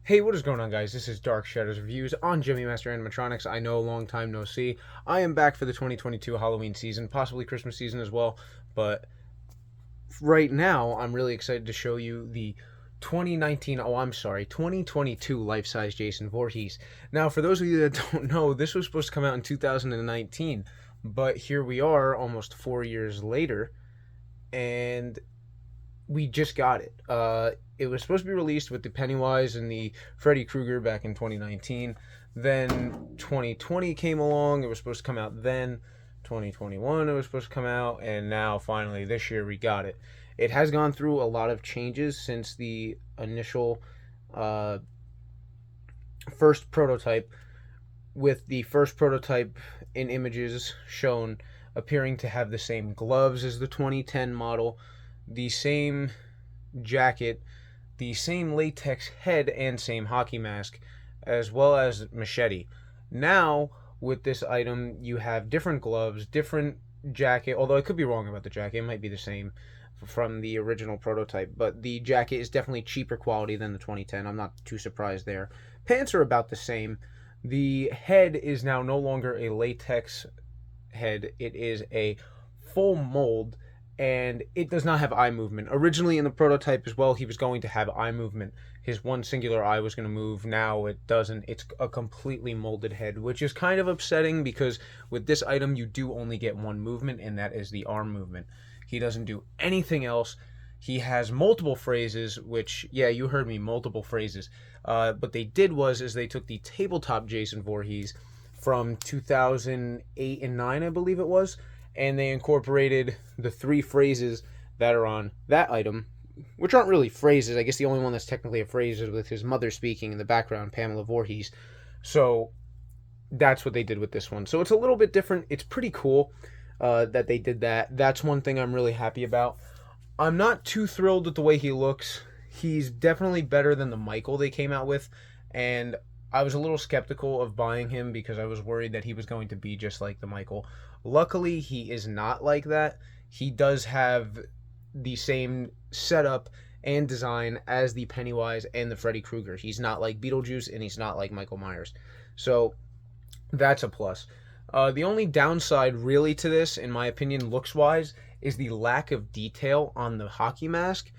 Hey, what is going on, guys? This is Dark Shadows Reviews on Gemmy Master Animatronics. I know, long time no see. I am back for the 2022 Halloween season, possibly Christmas season as well, but right now I'm really excited to show you the 2022 Life Size Jason Voorhees. Now, for those of you that don't know, this was supposed to come out in 2019, but here we are almost 4 years later, and we just got it. It was supposed to be released with the Pennywise and the Freddy Krueger back in 2019. Then 2020 came along. It was supposed to come out then. 2021 it was supposed to come out, and now finally this year we got it. It has gone through a lot of changes since the initial first prototype, with the first prototype in images shown appearing to have the same gloves as the 2010 model, the same jacket, the same latex head, and same hockey mask, as well as machete. Now, with this item, you have different gloves, different jacket, although I could be wrong about the jacket. It might be the same from the original prototype, but the jacket is definitely cheaper quality than the 2010. I'm not too surprised there. Pants are about the same. The head is now no longer a latex head. It is a full mold, and it does not have eye movement. Originally in the prototype as well, he was going to have eye movement. His one singular eye was going to move. Now it doesn't. It's a completely molded head, which is kind of upsetting because with this item you do only get one movement, and that is the arm movement. He doesn't do anything else. He has multiple phrases, which, yeah, you heard me, multiple phrases. What they did is they took the tabletop Jason Voorhees from 2008 and 9, I believe it was, and they incorporated the three phrases that are on that item, which aren't really phrases. I guess the only one that's technically a phrase is with his mother speaking in the background, Pamela Voorhees. So that's what they did with this one. So it's a little bit different. It's pretty cool that they did that. That's one thing I'm really happy about. I'm not too thrilled with the way he looks. He's definitely better than the Michael they came out with, and I was a little skeptical of buying him because I was worried that he was going to be just like the Michael. Luckily, he is not like that. He does have the same setup and design as the Pennywise and the Freddy Krueger. He's not like Beetlejuice, and he's not like Michael Myers. So that's a plus. The only downside really to this, in my opinion, looks-wise, is the lack of detail on the hockey mask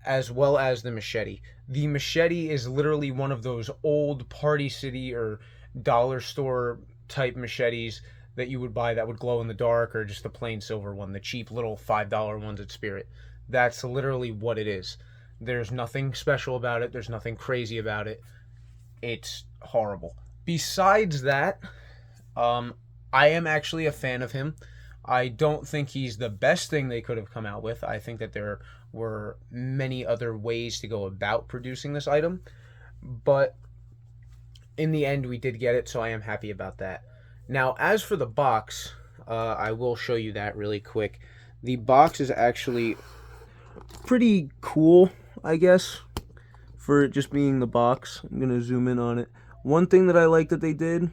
as well as the machete. The machete is literally one of those old Party City or dollar store type machetes that you would buy that would glow in the dark, or just the plain silver one, the cheap little $5 ones at Spirit. That's literally what it is. There's nothing special about it. There's nothing crazy about it. It's horrible. Besides that, I am actually a fan of him. I don't think he's the best thing they could have come out with. I think that there were many other ways to go about producing this item, but in the end we did get it, so I am happy about that. Now, as for the box, I will show you that really quick. The box is actually pretty cool, I guess, for it just being the box. I'm going to zoom in on it. One thing that I like that they did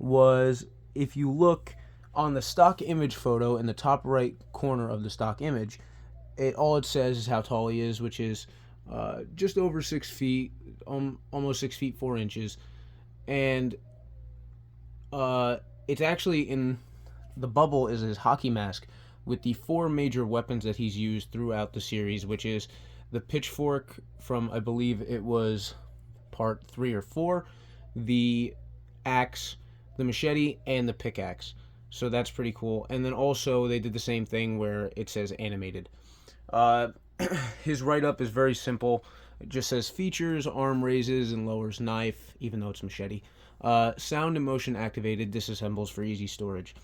was, if you look on the stock image photo in the top right corner of the stock image, all it says is how tall he is, which is just over 6 feet, almost 6 feet 4 inches, and it's actually in the bubble is his hockey mask with the 4 major weapons that he's used throughout the series, which is the pitchfork from, I believe it was part 3 or 4, the axe, the machete, and the pickaxe. So that's pretty cool. And then also they did the same thing where it says animated. His write-up is very simple. It just says features, arm raises and lowers knife, even though it's machete. Sound and motion activated, disassembles for easy storage.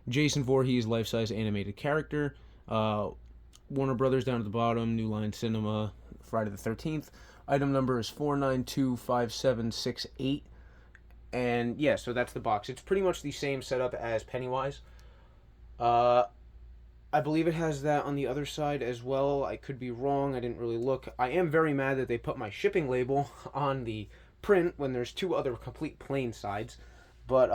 Jason Voorhees, life-size animated character. Warner Brothers down at the bottom, New Line Cinema, Friday the 13th. Item number is 4925768. And yeah, so that's the box. It's pretty much the same setup as Pennywise. I believe it has that on the other side as well. I could be wrong. I didn't really look. I am very mad that they put my shipping label on the print when there's 2 other complete plain sides. But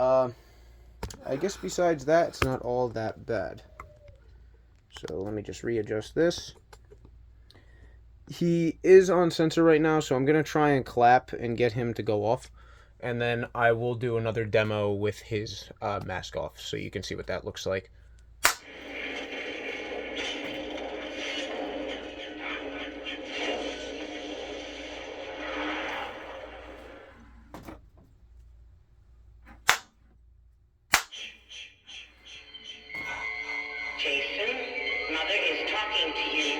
I guess besides that, it's not all that bad. So let me just readjust this. He is on sensor right now, so I'm going to try and clap and get him to go off. And then I will do another demo with his mask off, so you can see what that looks like. Jason, Mother is talking to you.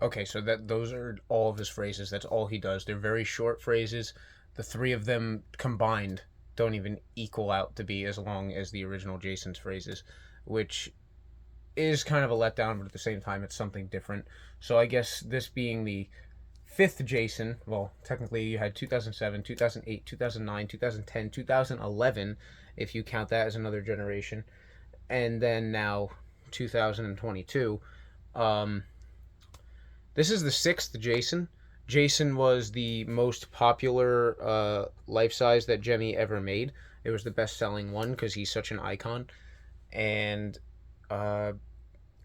Okay, so those are all of his phrases. That's all he does. They're very short phrases. The three of them combined don't even equal out to be as long as the original Jason's phrases, which is kind of a letdown, but at the same time, it's something different. So I guess this being the fifth Jason, well, technically you had 2007, 2008, 2009, 2010, 2011, if you count that as another generation, and then now 2022. This is the sixth Jason. Jason was the most popular life size that Gemmy ever made. It was the best selling one because he's such an icon. And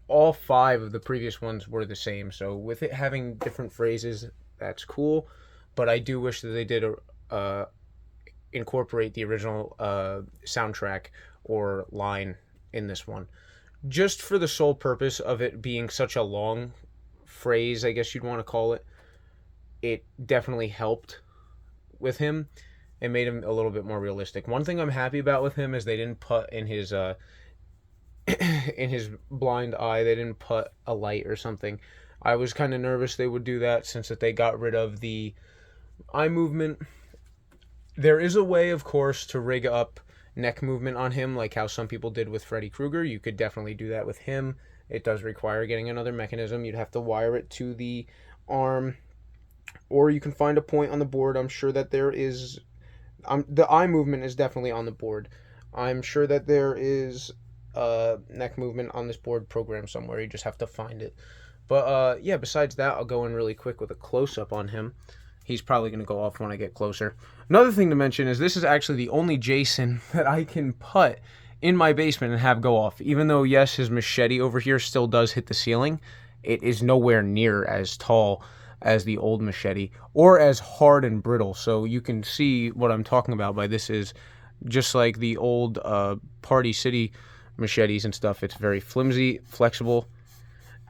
all five of the previous ones were the same. So with it having different phrases, that's cool. But I do wish that they did incorporate the original soundtrack or line in this one. Just for the sole purpose of it being such a long phrase, I guess you'd want to call it, it definitely helped with him and made him a little bit more realistic. One thing I'm happy about with him is they didn't put in his in his blind eye, they didn't put a light or something. I was kind of nervous they would do that since that they got rid of the eye movement. There is a way, of course, to rig up neck movement on him, like how some people did with Freddy Krueger. You could definitely do that with him. It does require getting another mechanism. You'd have to wire it to the arm, or you can find a point on the board. I'm sure that there is... the eye movement is definitely on the board. I'm sure that there is neck movement on this board program somewhere. You just have to find it. But yeah, besides that, I'll go in really quick with a close-up on him. He's probably going to go off when I get closer. Another thing to mention is this is actually the only Jason that I can put in my basement and have go off. Even though, yes, his machete over here still does hit the ceiling, it is nowhere near as tall as the old machete or as hard and brittle. So you can see what I'm talking about by this is just like the old Party City machetes and stuff. It's very flimsy, flexible,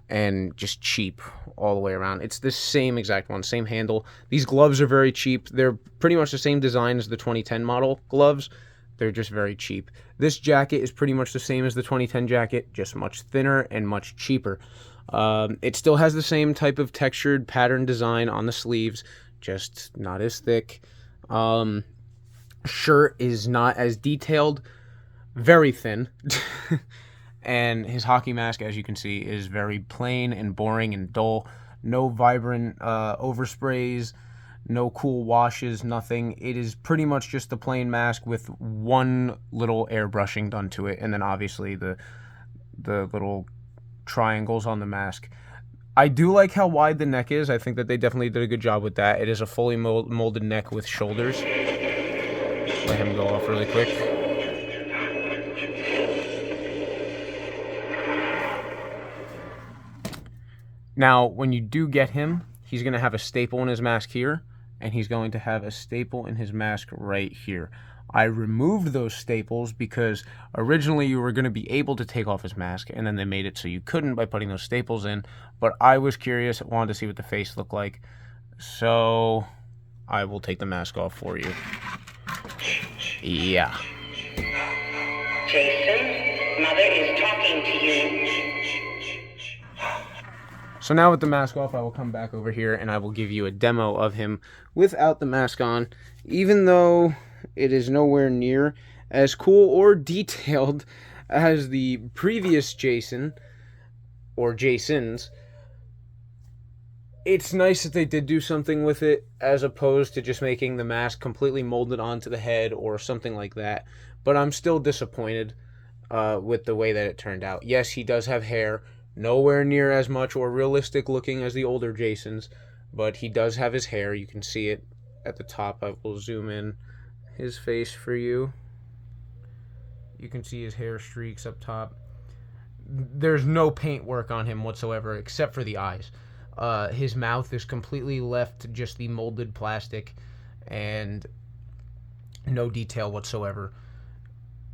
and just cheap all the way around. It's the same exact one, same handle. These gloves are very cheap. They're pretty much the same design as the 2010 model gloves. They're just very cheap. This jacket is pretty much the same as the 2010 jacket, just much thinner and much cheaper. It still has the same type of textured pattern design on the sleeves, just not as thick. Shirt is not as detailed, very thin. And his hockey mask, as you can see, is very plain and boring and dull. No vibrant oversprays, no cool washes, nothing. It is pretty much just a plain mask with one little airbrushing done to it, and then obviously the little triangles on the mask. I do like how wide the neck is. I think that they definitely did a good job with that. It is a fully molded neck with shoulders. Let him go off really quick. Now, when you do get him, he's going to have a staple in his mask here, and he's going to have a staple in his mask right here. I removed those staples because originally you were going to be able to take off his mask, and then they made it so you couldn't by putting those staples in. But I was curious, wanted to see what the face looked like, so I will take the mask off for you. Yeah. Jason, Mother is talking to you. So now with the mask off, I will come back over here and I will give you a demo of him without the mask on. Even though it is nowhere near as cool or detailed as the previous Jason, or Jasons, it's nice that they did do something with it as opposed to just making the mask completely molded onto the head or something like that. But I'm still disappointed. with the way that it turned out. Yes, he does have hair, nowhere near as much or realistic looking as the older Jasons, but he does have his hair. You can see it at the top. I will zoom in his face for you. You can see his hair streaks up top. There's no paint work on him whatsoever except for the eyes. His mouth is completely left just the molded plastic and no detail whatsoever.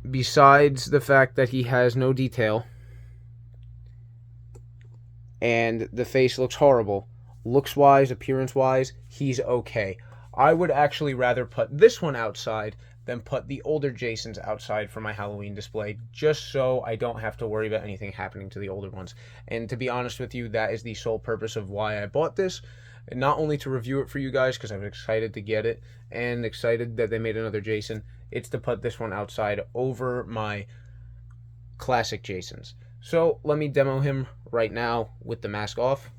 Besides the fact that he has no detail and the face looks horrible, looks wise, appearance wise, he's okay. I would actually rather put this one outside than put the older Jasons outside for my Halloween display, just so I don't have to worry about anything happening to the older ones. And to be honest with you, that is the sole purpose of why I bought this. Not only to review it for you guys, because I'm excited to get it, and excited that they made another Jason, it's to put this one outside over my classic Jasons. So let me demo him right now with the mask off.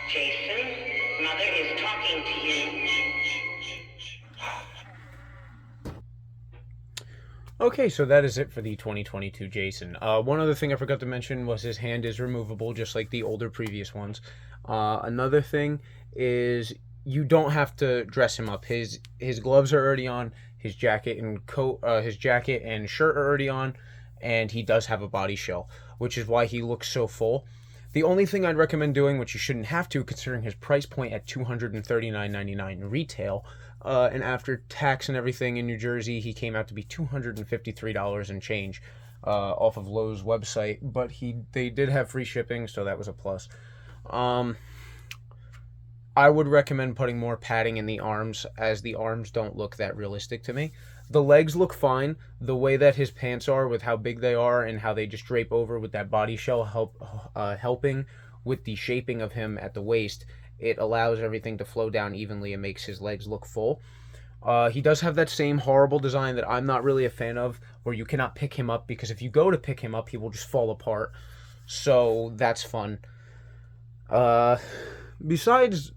Jason, Mother is talking to you. Okay, so that is it for the 2022 Jason. One other thing I forgot to mention was his hand is removable, just like the older previous ones. Another thing is you don't have to dress him up. His gloves are already on. His jacket and coat, his jacket and shirt are already on, and he does have a body shell, which is why he looks so full. The only thing I'd recommend doing, which you shouldn't have to, considering his price point at $239.99 retail, and after tax and everything in New Jersey, he came out to be $253 and change off of Lowe's website. But they did have free shipping, so that was a plus. I would recommend putting more padding in the arms, as the arms don't look that realistic to me. The legs look fine. The way that his pants are, with how big they are and how they just drape over with that body shell, helping with the shaping of him at the waist, it allows everything to flow down evenly and makes his legs look full. He does have that same horrible design that I'm not really a fan of, where you cannot pick him up, because if you go to pick him up, he will just fall apart. So that's fun. Besides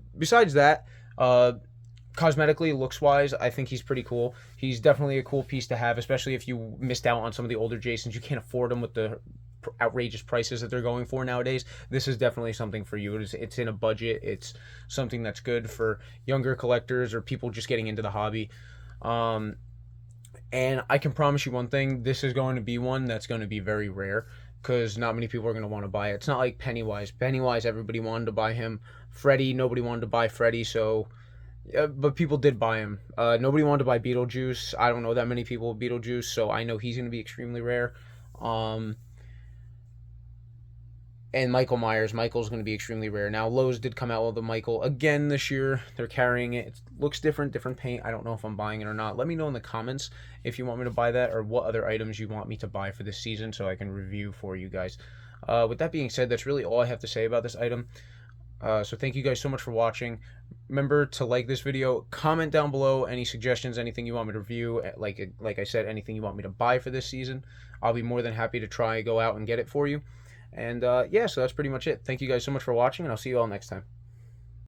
that, cosmetically, looks-wise, I think he's pretty cool. He's definitely a cool piece to have, especially if you missed out on some of the older Jasons. You can't afford them with the outrageous prices that they're going for nowadays. This is definitely something for you. It's in a budget. It's something that's good for younger collectors or people just getting into the hobby. And I can promise you one thing, this is going to be one that's going to be very rare, because not many people are going to want to buy it. It's not like Pennywise. Pennywise, everybody wanted to buy him. Freddy, nobody wanted to buy Freddy, so... but people did buy him. Nobody wanted to buy Beetlejuice. I don't know that many people with Beetlejuice, so I know he's going to be extremely rare. And Michael Myers. Michael's going to be extremely rare. Now, Lowe's did come out with a Michael again this year. They're carrying it. It looks different paint. I don't know if I'm buying it or not. Let me know in the comments if you want me to buy that, or what other items you want me to buy for this season so I can review for you guys. With that being said, that's really all I have to say about this item. So thank you guys so much for watching. Remember to like this video, comment down below any suggestions, anything you want me to review, like I said, anything you want me to buy for this season. I'll be more than happy to try and go out and get it for you. And yeah, so that's pretty much it. Thank you guys so much for watching, and I'll see you all next time.